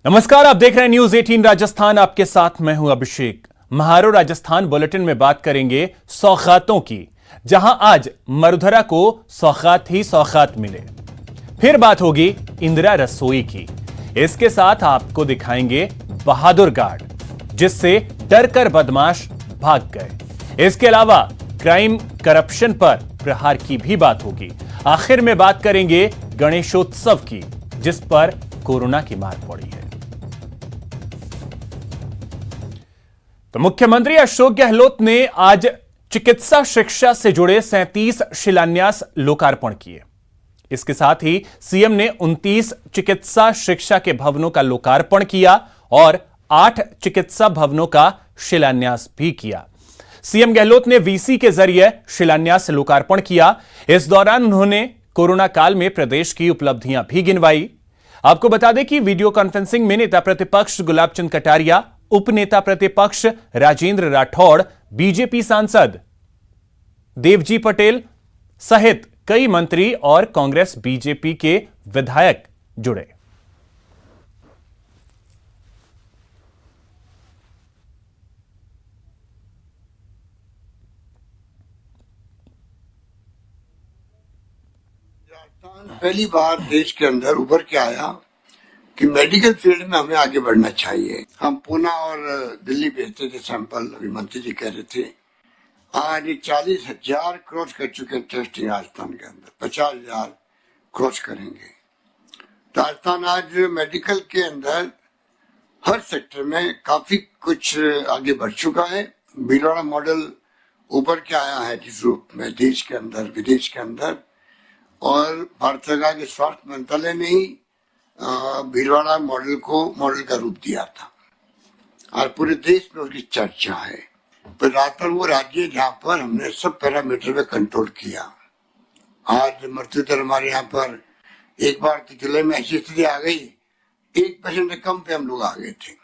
नमस्कार, आप देख रहे हैं न्यूज 18 राजस्थान। आपके साथ मैं हूं अभिषेक। महारो राजस्थान बुलेटिन में बात करेंगे सौगातों की, जहां आज मरुधरा को सौगात ही सौगात मिले। फिर बात होगी इंदिरा रसोई की। इसके साथ आपको दिखाएंगे बहादुर गार्ड, जिससे डरकर बदमाश भाग गए। इसके अलावा क्राइम करप्शन पर प्रहार की भी बात होगी। आखिर में बात करेंगे गणेशोत्सव की, जिस पर कोरोना की मार पड़ी है। तो मुख्यमंत्री अशोक गहलोत ने आज चिकित्सा शिक्षा से जुड़े 37 शिलान्यास लोकार्पण किए। इसके साथ ही सीएम ने 29 चिकित्सा शिक्षा के भवनों का लोकार्पण किया और 8 चिकित्सा भवनों का शिलान्यास भी किया। सीएम गहलोत ने वीसी के जरिए शिलान्यास लोकार्पण किया। इस दौरान उन्होंने कोरोना काल में प्रदेश की उपलब्धियां भी गिनवाई। आपको बता दें कि वीडियो कॉन्फ्रेंसिंग में नेता प्रतिपक्ष गुलाब चंद कटारिया, उपनेता प्रतिपक्ष राजेंद्र राठौड़, बीजेपी सांसद देवजी पटेल सहित कई मंत्री और कांग्रेस बीजेपी के विधायक जुड़े। पहली बार देश के अंदर उभर के आया कि मेडिकल फील्ड में हमें आगे बढ़ना चाहिए। हम पूना और दिल्ली भेजते थे सैंपल, अभी मंत्री जी कह रहे थे। आज 40,000 क्रॉस कर चुके हैं टेस्टिंग राजस्थान के अंदर, 50,000 क्रॉस करेंगे। राजस्थान आज मेडिकल के अंदर हर सेक्टर में काफी कुछ आगे बढ़ चुका है। भीलवाड़ा मॉडल उभर के आया है जिस रूप में देश के अंदर विदेश के अंदर, और भारत सरकार के स्वास्थ्य मंत्रालय ने ही भीलवाड़ा मॉडल को मॉडल का रूप दिया था और पूरे देश में उसकी चर्चा है। पर राजस्थान वो राज्य जहाँ पर हमने सब पैरामीटर पे कंट्रोल किया। आज मृत्यु दर हमारे यहाँ पर एक बार तो जिले में ऐसी स्थिति आ गई, 1% से कम पे हम लोग आ गए थे।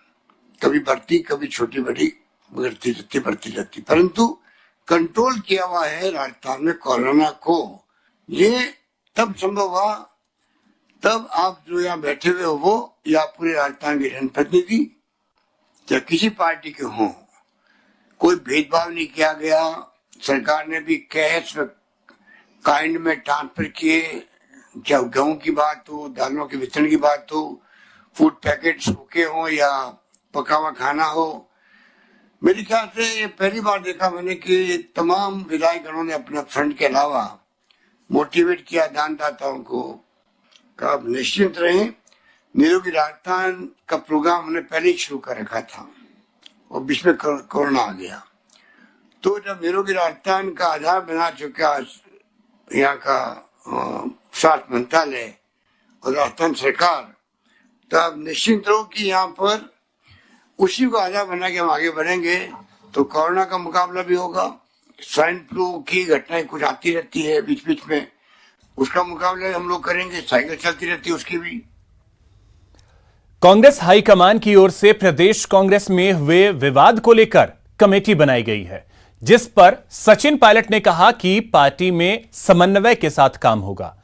कभी बढ़ती कभी छोटी बड़ी बढ़ती रहती, परंतु कंट्रोल किया हुआ है राजस्थान में कोरोना को। ये तब संभव हुआ तब आप जो यहाँ बैठे हुए हो वो या पूरे राजस्थान के जनप्रतिनिधि या किसी पार्टी के हों, कोई भेदभाव नहीं किया गया। सरकार ने भी कैश काइंड में ट्रांसफर किए, चाहे गेहूं की बात हो, दालों के वितरण की बात हो, फूड पैकेट सूखे हो या पका हुआ खाना हो। मेरे ख्याल से ये पहली बार देखा मैंने कि तमाम विधायक गणों ने अपने फंड के अलावा मोटिवेट किया दानदाताओं को। आप निश्चिंत रहें, निरोगी राजस्थान का प्रोग्राम हमने पहले ही शुरू कर रखा था और बीच में कोरोना आ गया। तो जब निरोगी राजस्थान का आधार बना चुका यहाँ का स्वास्थ्य मंत्रालय और राजस्थान सरकार, तो आप निश्चिंत रहो कि यहाँ पर उसी को आधार बना के हम आगे बढ़ेंगे तो कोरोना का मुकाबला भी होगा। स्वाइन फ्लू की घटनाएं कुछ आती रहती है बीच बीच में, उसका मुकाबला हम लोग करेंगे। साइकिल चलती रहती है उसकी भी। कांग्रेस हाईकमान की ओर से प्रदेश कांग्रेस में हुए विवाद को लेकर कमेटी बनाई गई है, जिस पर सचिन पायलट ने कहा कि पार्टी में समन्वय के साथ काम होगा।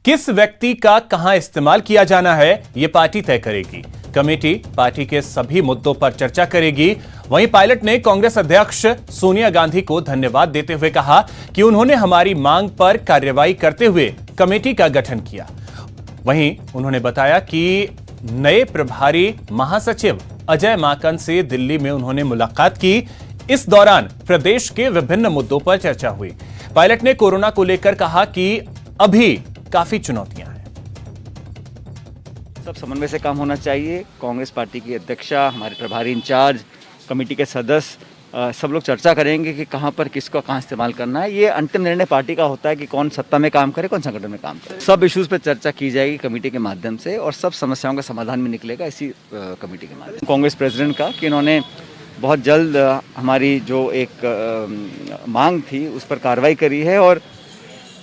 किस व्यक्ति का कहां इस्तेमाल किया जाना है, यह पार्टी तय करेगी। कमेटी पार्टी के सभी मुद्दों पर चर्चा करेगी। वहीं पायलट ने कांग्रेस अध्यक्ष सोनिया गांधी को धन्यवाद देते हुए कहा कि उन्होंने हमारी मांग पर कार्रवाई करते हुए कमेटी का गठन किया। वहीं उन्होंने बताया कि नए प्रभारी महासचिव अजय माकन से दिल्ली में उन्होंने मुलाकात की। इस दौरान प्रदेश के विभिन्न मुद्दों पर चर्चा हुई। पायलट ने कोरोना को लेकर कहा कि अभी काफी चुनौतियां हैं। सब समन्वय से काम होना चाहिए। कांग्रेस पार्टी की अध्यक्षा, हमारे प्रभारी इंचार्ज, कमेटी के सदस्य सब लोग चर्चा करेंगे कि कहां पर किसको कहां इस्तेमाल करना है। ये अंतिम निर्णय पार्टी का होता है कि कौन सत्ता में काम करे, कौन संगठन में काम करे। सब इश्यूज पे चर्चा की जाएगी कमेटी के माध्यम से और सब समस्याओं का समाधान भी निकलेगा इसी कमेटी के माध्यम से। कांग्रेस प्रेसिडेंट का कि इन्होंने बहुत जल्द हमारी जो एक मांग थी उस पर कार्रवाई करी है और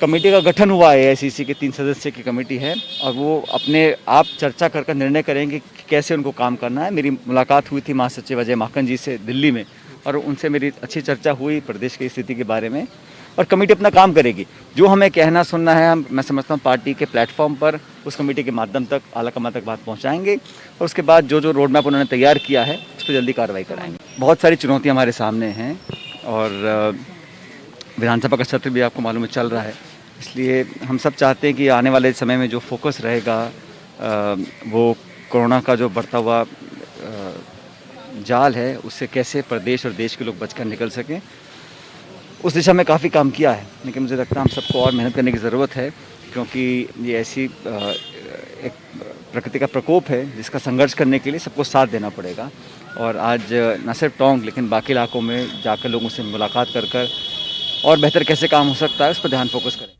कमेटी का गठन हुआ है। एआईसीसी के 3 सदस्य की कमेटी है और वो अपने आप चर्चा कर निर्णय करेंगे कि कैसे उनको काम करना है। मेरी मुलाकात हुई थी महासचिव अजय माकन जी से दिल्ली में और उनसे मेरी अच्छी चर्चा हुई प्रदेश की स्थिति के बारे में और कमेटी अपना काम करेगी। जो हमें कहना सुनना है मैं समझता हूँ पार्टी के प्लेटफॉर्म पर उस कमेटी के माध्यम तक आलाकमान तक बात पहुँचाएंगे और उसके बाद जो रोड मैप उन्होंने तैयार किया है उस पर जल्दी कार्रवाई कराएंगे। बहुत सारी चुनौतियाँ हमारे सामने हैं और विधानसभा का सत्र भी आपको मालूम है चल रहा है, इसलिए हम सब चाहते हैं कि आने वाले समय में जो फोकस रहेगा वो कोरोना का जो बढ़ता हुआ जाल है उससे कैसे प्रदेश और देश के लोग बचकर निकल सकें। उस दिशा में काफ़ी काम किया है, लेकिन मुझे लगता है हम सबको और मेहनत करने की ज़रूरत है, क्योंकि ये ऐसी एक प्रकृति का प्रकोप है जिसका संघर्ष करने के लिए सबको साथ देना पड़ेगा। और आज न सिर्फ टोंक लेकिन बाकी इलाकों में जाकर लोगों से मुलाकात कर और बेहतर कैसे काम हो सकता है उस पर ध्यान फोकस करें।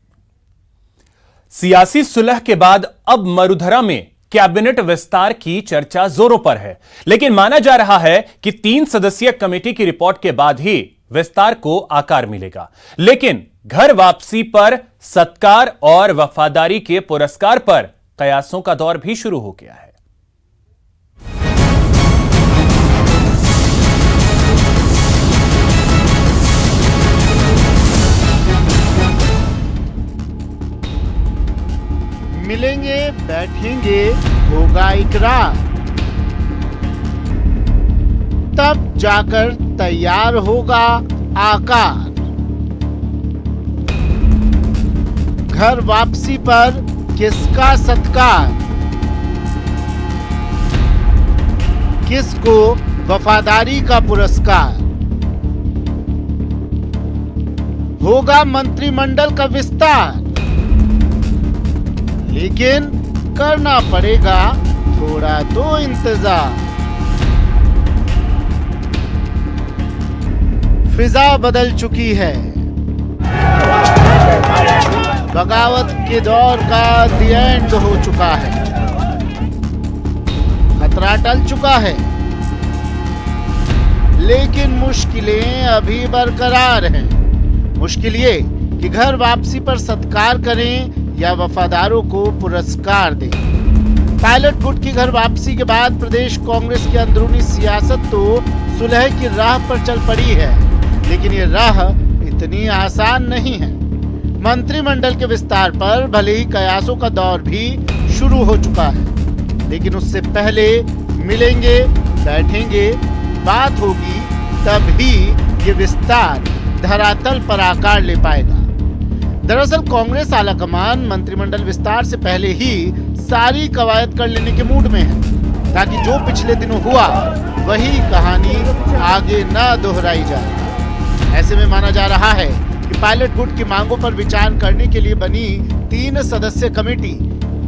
सियासी सुलह के बाद अब मरुधरा में कैबिनेट विस्तार की चर्चा जोरों पर है, लेकिन माना जा रहा है कि 3 सदस्यीय कमेटी की रिपोर्ट के बाद ही विस्तार को आकार मिलेगा। लेकिन घर वापसी पर सत्कार और वफादारी के पुरस्कार पर कयासों का दौर भी शुरू हो गया है। मिलेंगे, बैठेंगे, होगा इकरार, तब जाकर तैयार होगा आकार। घर वापसी पर किसका सत्कार, किसको वफादारी का पुरस्कार। होगा मंत्रिमंडल का विस्तार, लेकिन करना पड़ेगा थोड़ा तो इंतजार। फिजा बदल चुकी है, बगावत के दौर का द एंड हो चुका है, खतरा टल चुका है, लेकिन मुश्किलें अभी बरकरार हैं। मुश्किल ये कि घर वापसी पर सत्कार करें या वफादारों को पुरस्कार दें। पायलट गुट की घर वापसी के बाद प्रदेश कांग्रेस की अंदरूनी सियासत तो सुलह की राह पर चल पड़ी है, लेकिन ये राह इतनी आसान नहीं है। मंत्रिमंडल के विस्तार पर भले ही कयासों का दौर भी शुरू हो चुका है, लेकिन उससे पहले मिलेंगे, बैठेंगे, बात होगी, तभी ये विस्तार धरातल पर आकार ले पाएगा। दरअसल कांग्रेस आलाकमान मंत्रिमंडल विस्तार से पहले ही सारी कवायद कर लेने के मूड में है, ताकि जो पिछले दिनों हुआ वही कहानी आगे न दोहराई जाए। ऐसे में माना जा रहा है कि पायलट गुट की मांगों पर विचार करने के लिए बनी 3 सदस्यीय कमेटी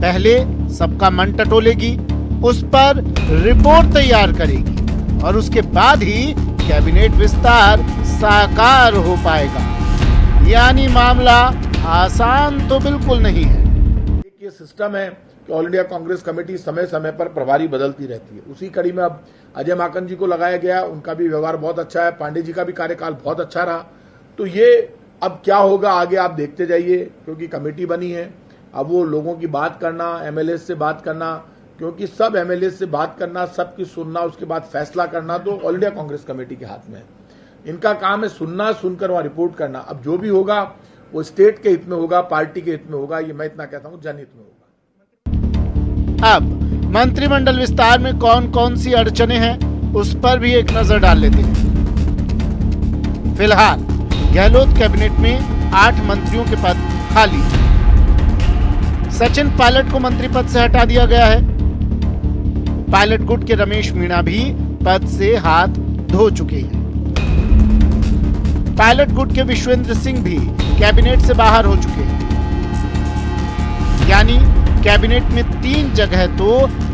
पहले सबका मन टटोलेगी, उस पर रिपोर्ट तैयार करेगी और उसके बाद ही कैबिनेट विस्तार साकार हो पाएगा। यानी मामला आसान तो बिल्कुल नहीं है। ये सिस्टम है कि ऑल इंडिया कांग्रेस कमेटी समय समय पर प्रभारी बदलती रहती है। उसी कड़ी में अब अजय माकन जी को लगाया गया, उनका भी व्यवहार बहुत अच्छा है, पांडे जी का भी कार्यकाल बहुत अच्छा रहा। तो ये अब क्या होगा आगे आप देखते जाइए, क्योंकि कमेटी बनी है। अब वो लोगों की बात करना, एमएलए से बात करना, क्योंकि सब एमएलए से बात करना, सबकी सुनना, उसके बाद फैसला करना तो ऑल इंडिया कांग्रेस कमेटी के हाथ में है। इनका काम है सुनना, सुनकर वहां रिपोर्ट करना। अब जो भी होगा वो स्टेट के हित में होगा, पार्टी के हित में होगा, ये मैं इतना कहता हूं, जनहित में होगा। अब मंत्रिमंडल विस्तार में कौन कौन सी अड़चने हैं उस पर भी एक नजर डाल लेते हैं। फिलहाल गहलोत कैबिनेट में 8 मंत्रियों के पद खाली। सचिन पायलट को मंत्री पद से हटा दिया गया है। पायलट गुट के रमेश मीणा भी पद से हाथ धो चुके हैं। पायलट गुट के विश्वेंद्र सिंह भी कैबिनेट से बाहर हो चुके हैं। यानी कैबिनेट में 3 जगह तो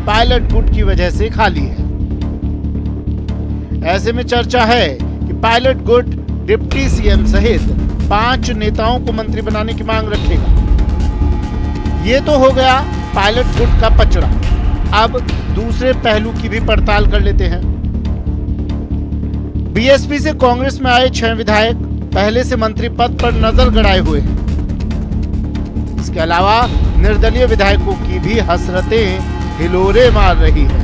पायलट गुट की वजह से खाली है। ऐसे में चर्चा है कि पायलट गुट डिप्टी सीएम सहित 5 नेताओं को मंत्री बनाने की मांग रखेगा। ये तो हो गया पायलट गुट का पचड़ा। अब दूसरे पहलू की भी पड़ताल कर लेते हैं। बीएसपी से कांग्रेस में आए 6 विधायक पहले से मंत्री पद पर नजर गड़ाए हुए हैं। इसके अलावा निर्दलीय विधायकों की भी हसरतें हिलोरे मार रही है।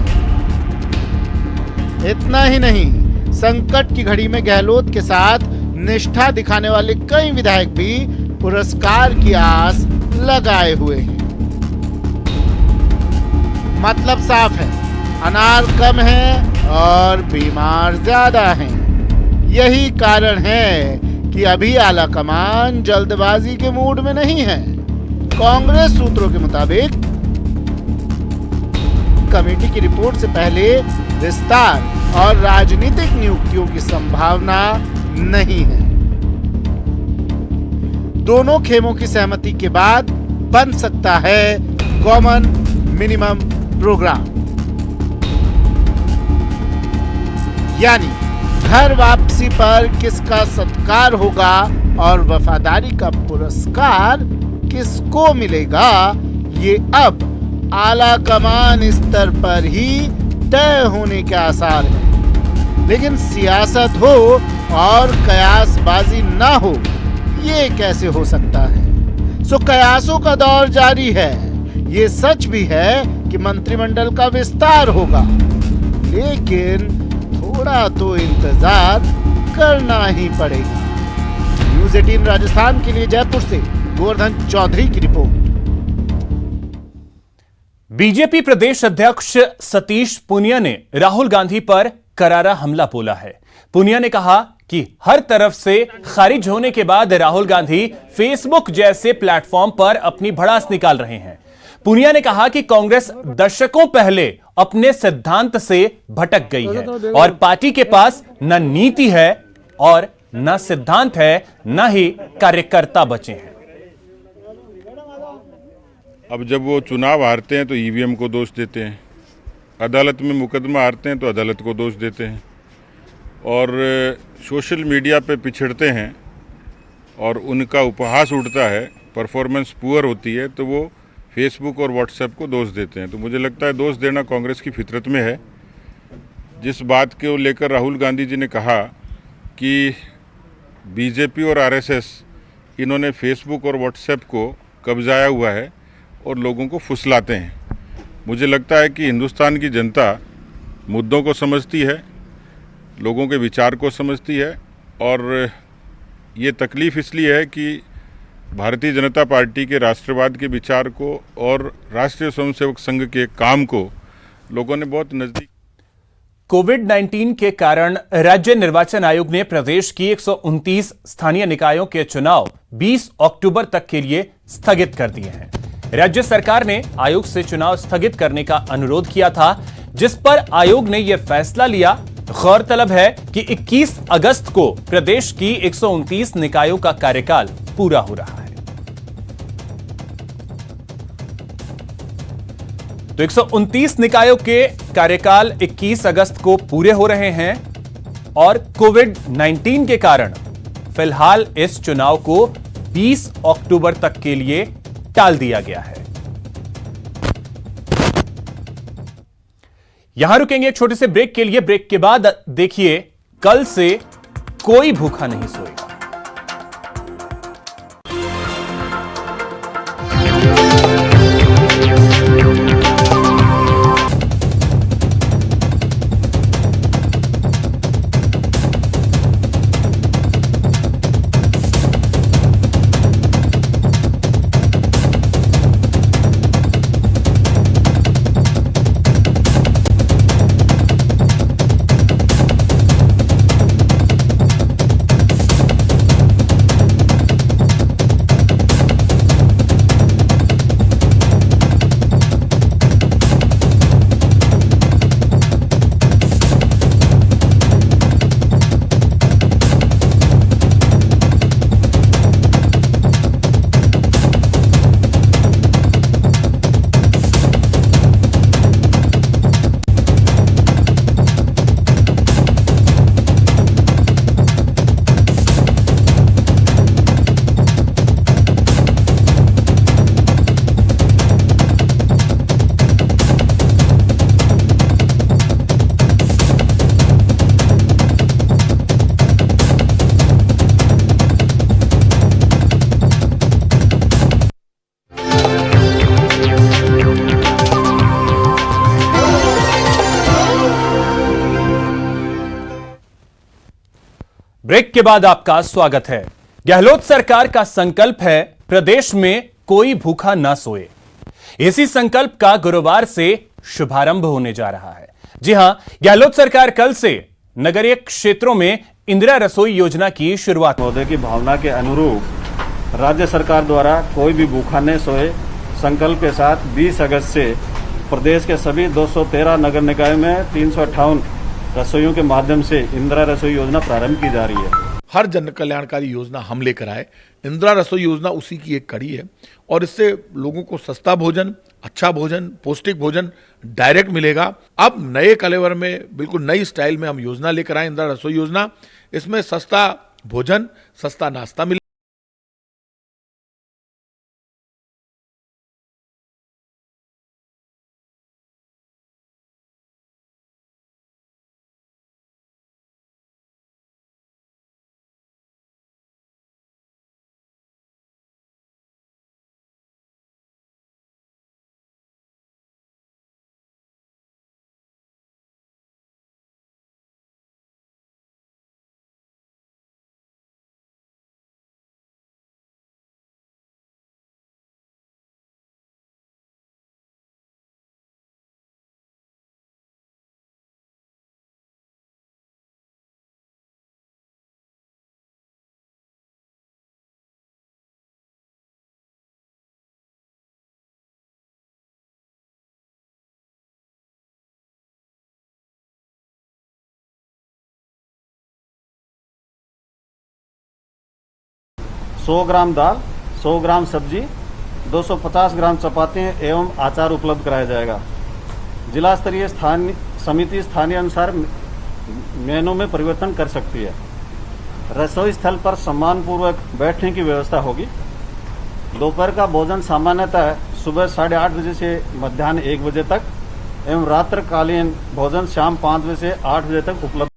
इतना ही नहीं, संकट की घड़ी में गहलोत के साथ निष्ठा दिखाने वाले कई विधायक भी पुरस्कार की आस लगाए हुए हैं। मतलब साफ है, अनार कम है और बीमार ज्यादा हैं। यही कारण है कि अभी आला कमान जल्दबाजी के मूड में नहीं है। कांग्रेस सूत्रों के मुताबिक कमेटी की रिपोर्ट से पहले विस्तार और राजनीतिक नियुक्तियों की संभावना नहीं है। दोनों खेमों की सहमति के बाद बन सकता है कॉमन मिनिमम प्रोग्राम, यानी घर वापसी पर किसका सत्कार होगा और वफादारी का पुरस्कार किसको मिलेगा, ये अब आला कमान स्तर पर ही तय होने के आसार हैं। लेकिन सियासत हो और कयासबाजी ना हो, ये कैसे हो सकता है? सो कयासों का दौर जारी है। ये सच भी है कि मंत्रिमंडल का विस्तार होगा, लेकिन थोड़ा तो इंतजार करना ही पड़ेगा। न्यूज़ 18 राजस्थान के लिए जयपुर से गोवर्धन चौधरी की रिपोर्ट। बीजेपी प्रदेश अध्यक्ष सतीश पूनिया ने राहुल गांधी पर करारा हमला बोला है। पूनिया ने कहा कि हर तरफ से खारिज होने के बाद राहुल गांधी फेसबुक जैसे प्लेटफॉर्म पर अपनी भड़ास निकाल रहे हैं। पूनिया ने कहा कि कांग्रेस दशकों पहले अपने सिद्धांत से भटक गई है और पार्टी के पास न नीति है और न सिद्धांत है, न ही कार्यकर्ता बचे हैं। अब जब वो चुनाव हारते हैं तो ईवीएम को दोष देते हैं, अदालत में मुकदमा हारते हैं तो अदालत को दोष देते हैं, और सोशल मीडिया पे पिछड़ते हैं और उनका उपहास उठता है, परफॉर्मेंस पुअर होती है तो वो फेसबुक और व्हाट्सएप को दोष देते हैं। तो मुझे लगता है दोष देना कांग्रेस की फितरत में है। जिस बात को लेकर राहुल गांधी जी ने कहा कि बीजेपी और आरएसएस इन्होंने फेसबुक और व्हाट्सएप को कब्जाया हुआ है और लोगों को फुसलाते हैं, मुझे लगता है कि हिंदुस्तान की जनता मुद्दों को समझती है, लोगों के विचार को समझती है, और ये तकलीफ इसलिए है कि भारतीय जनता पार्टी के राष्ट्रवाद के विचार को और राष्ट्रीय स्वयंसेवक संघ के काम को लोगों ने बहुत नजदीक। कोविड-19 के कारण राज्य निर्वाचन आयोग ने प्रदेश की 129 स्थानीय निकायों के चुनाव 20 अक्टूबर तक के लिए स्थगित कर दिए हैं। राज्य सरकार ने आयोग से चुनाव स्थगित करने का अनुरोध किया था, जिस पर आयोग ने यह फैसला लिया। गौरतलब है कि 21 अगस्त को प्रदेश की 129 निकायों का कार्यकाल पूरा हो रहा है। तो 129 निकायों के कार्यकाल 21 अगस्त को पूरे हो रहे हैं और कोविड-19 के कारण फिलहाल इस चुनाव को 20 अक्टूबर तक के लिए टाल दिया गया है। यहां रुकेंगे एक छोटे से ब्रेक के लिए। ब्रेक के बाद देखिए, कल से कोई भूखा नहीं सोएगा। ब्रेक के बाद आपका स्वागत है। गहलोत सरकार का संकल्प है प्रदेश में कोई भूखा ना सोए। इसी संकल्प का गुरुवार से शुभारंभ होने जा रहा है। जी हां, गहलोत सरकार कल से नगरीय क्षेत्रों में इंदिरा रसोई योजना की शुरुआत। महोदय की भावना के अनुरूप राज्य सरकार द्वारा कोई भी भूखा न सोए संकल्प के साथ 20 अगस्त से प्रदेश के सभी 213 नगर निकाय में 358 रसोइयों के माध्यम से इंदिरा रसोई योजना प्रारंभ की जा रही है। हर जन कल्याणकारी योजना हम लेकर आए, इंदिरा रसोई योजना उसी की एक कड़ी है और इससे लोगों को सस्ता भोजन, अच्छा भोजन, पौष्टिक भोजन डायरेक्ट मिलेगा। अब नए कलेवर में, बिल्कुल नई स्टाइल में हम योजना लेकर आए, इंदिरा रसोई योजना। इसमें सस्ता भोजन, सस्ता नाश्ता मिले। सौ ग्राम दाल, 100 ग्राम सब्जी, 250 ग्राम चपाती एवं अचार उपलब्ध कराया जाएगा। जिला स्तरीय समिति स्थानीय अनुसार मेनू में परिवर्तन कर सकती है। रसोई स्थल पर सम्मानपूर्वक बैठने की व्यवस्था होगी। दोपहर का भोजन सामान्यतः सुबह 8:30 बजे से मध्याह्न 1 बजे तक एवं रात्रकालीन भोजन शाम 5 बजे से 8 बजे तक उपलब्ध।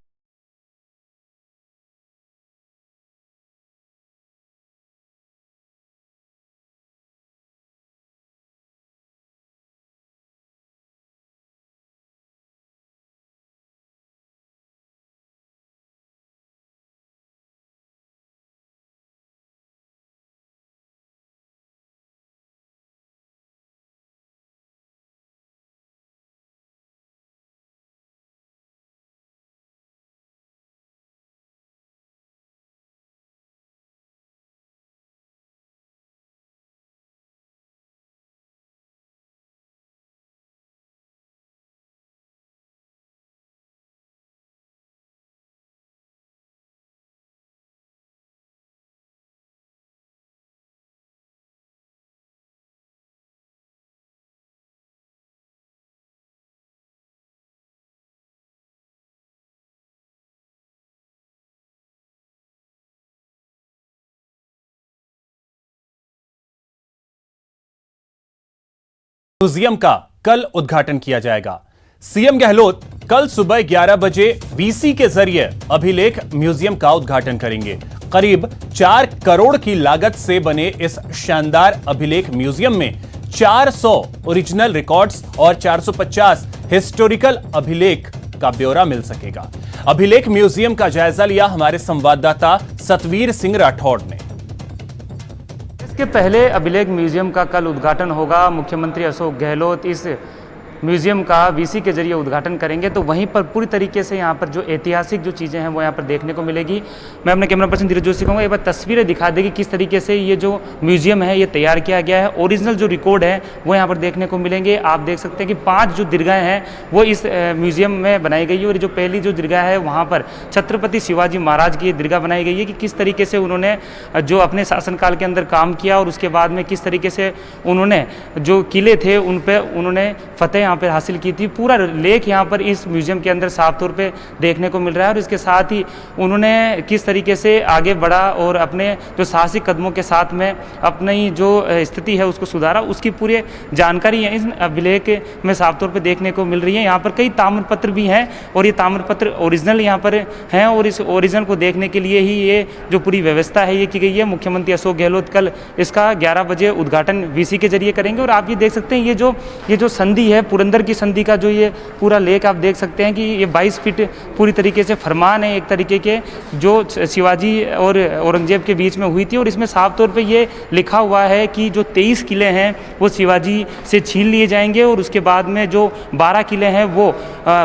म्यूजियम का कल उद्घाटन किया जाएगा। सीएम गहलोत कल सुबह 11 बजे वीसी के जरिए अभिलेख म्यूजियम का उद्घाटन करेंगे। करीब 4 करोड़ की लागत से बने इस शानदार अभिलेख म्यूजियम में 400 ओरिजिनल रिकॉर्ड्स और 450 हिस्टोरिकल अभिलेख का ब्यौरा मिल सकेगा। अभिलेख म्यूजियम का जायजा लिया हमारे संवाददाता सतवीर सिंह राठौड़ ने। इसके पहले अभिलेख म्यूजियम का कल उद्घाटन होगा। मुख्यमंत्री अशोक गहलोत इस म्यूजियम का वीसी के जरिए उद्घाटन करेंगे, तो वहीं पर पूरी तरीके से यहाँ पर जो ऐतिहासिक जो चीज़ें हैं वो यहाँ पर देखने को मिलेगी। मैं अपने कैमरा पर्सन धीरज जोशी कहूँगा एक बार तस्वीरें दिखा देगी किस तरीके से ये जो म्यूजियम है ये तैयार किया गया है। ओरिजिनल जो रिकॉर्ड है वो यहाँ पर देखने को मिलेंगे। आप देख सकते हैं कि 5 जो दीर्घाएँ हैं वो इस म्यूजियम में बनाई गई है और जो पहली जो दीर्घा है वहाँ पर छत्रपति शिवाजी महाराज की दीर्घा बनाई गई है कि किस तरीके से उन्होंने जो अपने शासनकाल के अंदर काम किया और उसके बाद में किस तरीके से उन्होंने जो किले थे उन पर उन्होंने फतेह यहाँ पर हासिल की थी। पूरा लेख यहाँ पर इस म्यूजियम के अंदर साफ तौर पे देखने को मिल रहा है और इसके साथ ही उन्होंने किस तरीके से आगे बढ़ा और अपने जो साहसिक कदमों के साथ में अपनी जो स्थिति है उसको सुधारा, उसकी पूरी जानकारी है इस अभिलेख में साफ तौर पे देखने को मिल रही है। यहाँ पर कई ताम्रपत्र भी हैं और ये ताम्रपत्र ओरिजिनल यहाँ पर हैं और इस ओरिजिनल को देखने के लिए ही ये जो पूरी व्यवस्था है ये की गई है। मुख्यमंत्री अशोक गहलोत कल इसका 11 बजे उद्घाटन वीसी के जरिए करेंगे और आप ये देख सकते हैं ये जो संधि है पूरा पुरंदर की संधि का जो ये पूरा लेख आप देख सकते हैं कि ये 22 फीट पूरी तरीके से फरमान है एक तरीके के, जो शिवाजी और औरंगजेब के बीच में हुई थी। और इसमें साफ तौर पे ये लिखा हुआ है कि जो 23 किले हैं वो शिवाजी से छीन लिए जाएंगे और उसके बाद में जो 12 किले हैं वो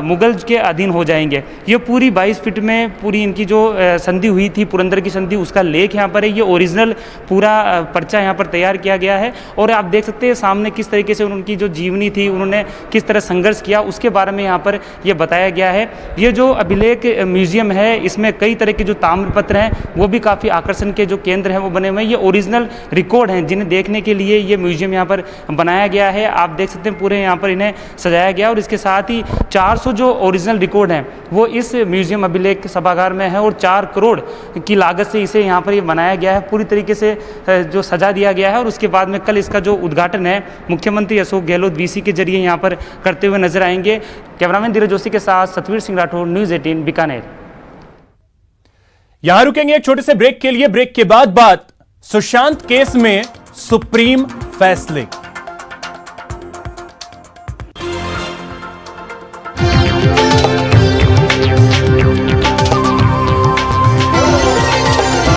मुगल के अधीन हो जाएंगे। ये पूरी 22 फीट में पूरी इनकी जो संधि हुई थी, पुरंदर की संधि, उसका लेख यहाँ पर है। ये ओरिजिनल पूरा पर्चा यहाँ पर तैयार किया गया है और आप देख सकते हैं सामने किस तरीके से उनकी जो जीवनी थी, उन्होंने किस तरह संघर्ष किया, उसके बारे में यहाँ पर ये बताया गया है। ये जो अभिलेख म्यूजियम है, इसमें कई तरह के जो ताम्रपत्र हैं वो भी काफ़ी आकर्षण के जो केंद्र हैं वो बने हुए हैं। ये ओरिजिनल रिकॉर्ड हैं जिन्हें देखने के लिए ये म्यूजियम यहाँ पर बनाया गया है। आप देख सकते हैं पूरे यहाँ पर इन्हें सजाया गया और इसके साथ ही 400 जो ओरिजिनल रिकॉर्ड हैं वो इस म्यूजियम अभिलेख सभागार में है और 4 करोड़ की लागत से इसे यहाँ पर ये बनाया गया है, पूरी तरीके से जो सजा दिया गया है। और उसके बाद में कल इसका जो उद्घाटन है मुख्यमंत्री अशोक गहलोत वीसी के जरिए यहाँ पर करते हुए नजर आएंगे। कैमरामैन धीरज जोशी के साथ सतवीर सिंह राठौर, न्यूज़ 18 बीकानेर। यहां रुकेंगे एक छोटे से ब्रेक के लिए। ब्रेक के बाद बात सुशांत केस में सुप्रीम फैसले।